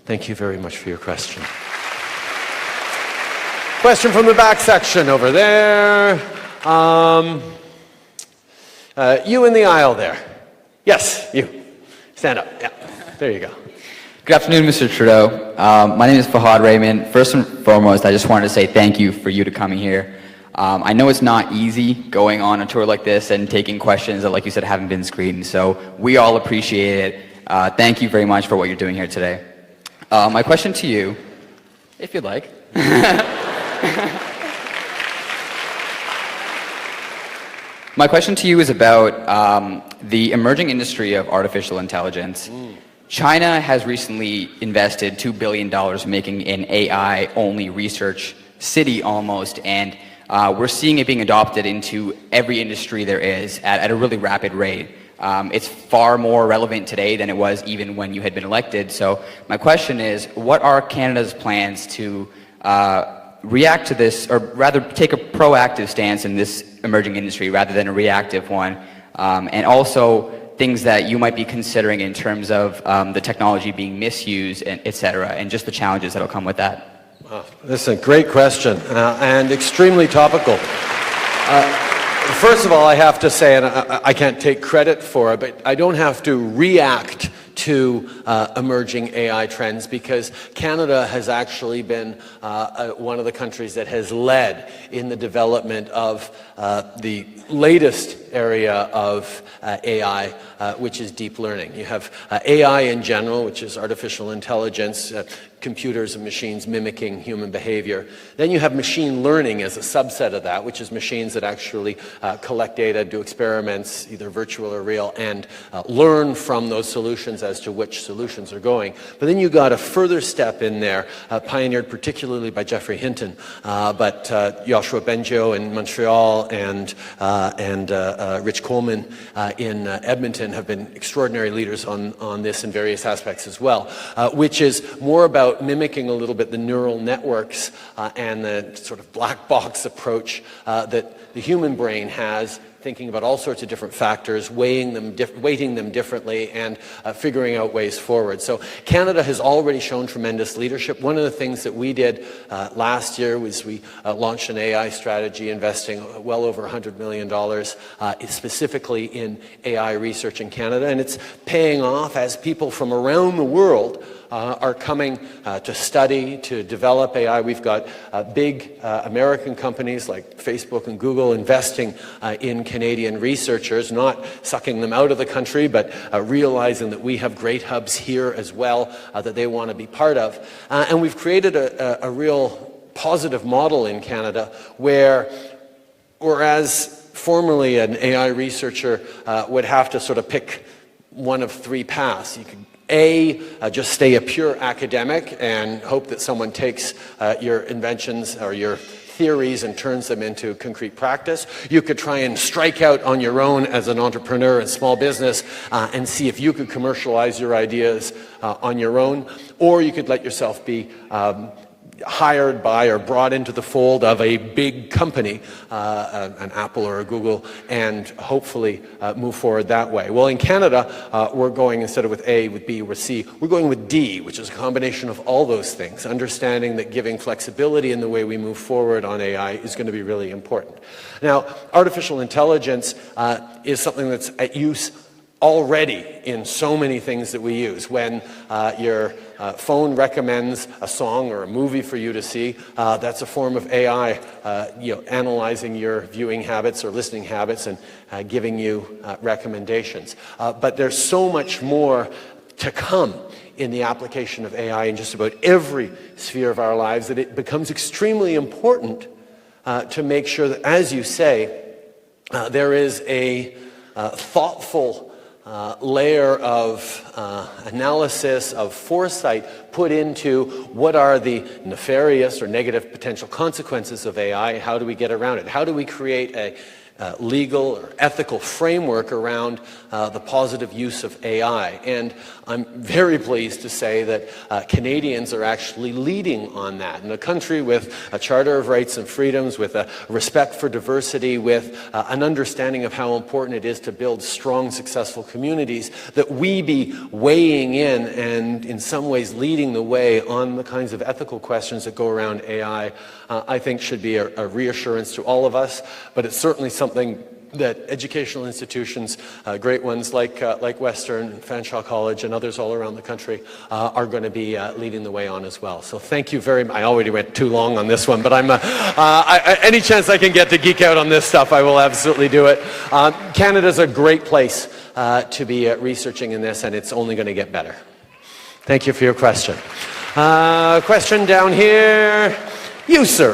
Thank you very much for your question. Question from the back section over there. You in the aisle there. Yes, you. Stand up. Yeah, there you go. Good afternoon, Mr. Trudeau. My name is Fahad Raymond. First and foremost, I just wanted to say thank you for you to coming here. I know it's not easy going on a tour like this and taking questions that, like you said, haven't been screened, so we all appreciate it. Thank you very much for what you're doing here today. My question to you, if you'd like. My question to you is about the emerging industry of artificial intelligence. China has recently invested $2 billion making an AI-only research city almost, and we're seeing it being adopted into every industry there is at a really rapid rate. It's far more relevant today than it was even when you had been elected. So my question is, what are Canada's plans to react to this, or rather take a proactive stance in this emerging industry rather than a reactive one? And also things that you might be considering in terms of the technology being misused, and et cetera, and just the challenges that will come with that. This is a great question and extremely topical. First of all, I have to say, and I can't take credit for it, but I don't have to react to emerging AI trends, because Canada has actually been one of the countries that has led in the development of the latest area of AI, which is deep learning. You have AI in general, which is artificial intelligence, computers and machines mimicking human behavior. Then you have machine learning as a subset of that, which is machines that actually collect data, do experiments, either virtual or real, and learn from those solutions as to which solutions are going. But then you got a further step in there, pioneered particularly by Geoffrey Hinton, but Yoshua Bengio in Montreal and Rich Coleman in Edmonton have been extraordinary leaders on this in various aspects as well, which is more about mimicking a little bit the neural networks and the sort of black box approach that the human brain has, thinking about all sorts of different factors, weighting them differently, and figuring out ways forward. So Canada has already shown tremendous leadership. One of the things that we did last year was we launched an AI strategy, investing well over $100 million specifically in AI research in Canada, and it's paying off as people from around the world are coming to study, to develop AI. We've got big American companies like Facebook and Google investing in Canadian researchers, not sucking them out of the country, but realizing that we have great hubs here as well that they want to be part of. And we've created a real positive model in Canada whereas formerly an AI researcher would have to sort of pick one of three paths. You could just stay a pure academic and hope that someone takes your inventions or your theories and turns them into concrete practice. You could try and strike out on your own as an entrepreneur in small business and see if you could commercialize your ideas on your own, or you could let yourself be hired by or brought into the fold of a big company, an Apple or a Google, and hopefully move forward that way. Well, in Canada, we're going, instead of with A, with B, with C, we're going with D, which is a combination of all those things, understanding that giving flexibility in the way we move forward on AI is going to be really important. Now, artificial intelligence is something that's at use already in so many things that we use. When your phone recommends a song or a movie for you to see, that's a form of AI, analyzing your viewing habits or listening habits and giving you recommendations. But there's so much more to come in the application of AI in just about every sphere of our lives that it becomes extremely important to make sure that, as you say, there is a thoughtful layer of analysis, of foresight put into what are the nefarious or negative potential consequences of AI, how do we get around it? How do we create a legal or ethical framework around the positive use of AI. And I'm very pleased to say that Canadians are actually leading on that. In a country with a Charter of Rights and Freedoms, with a respect for diversity, with an understanding of how important it is to build strong, successful communities, that we be weighing in and in some ways leading the way on the kinds of ethical questions that go around AI, I think should be a reassurance to all of us. But it's certainly something that educational institutions, great ones like Western, Fanshawe College, and others all around the country are going to be leading the way on as well. So thank you very much. I already went too long on this one, but any chance I can get to geek out on this stuff, I will absolutely do it. Canada's a great place to be researching in this, and it's only going to get better. Thank you for your question. Question down here. You, sir.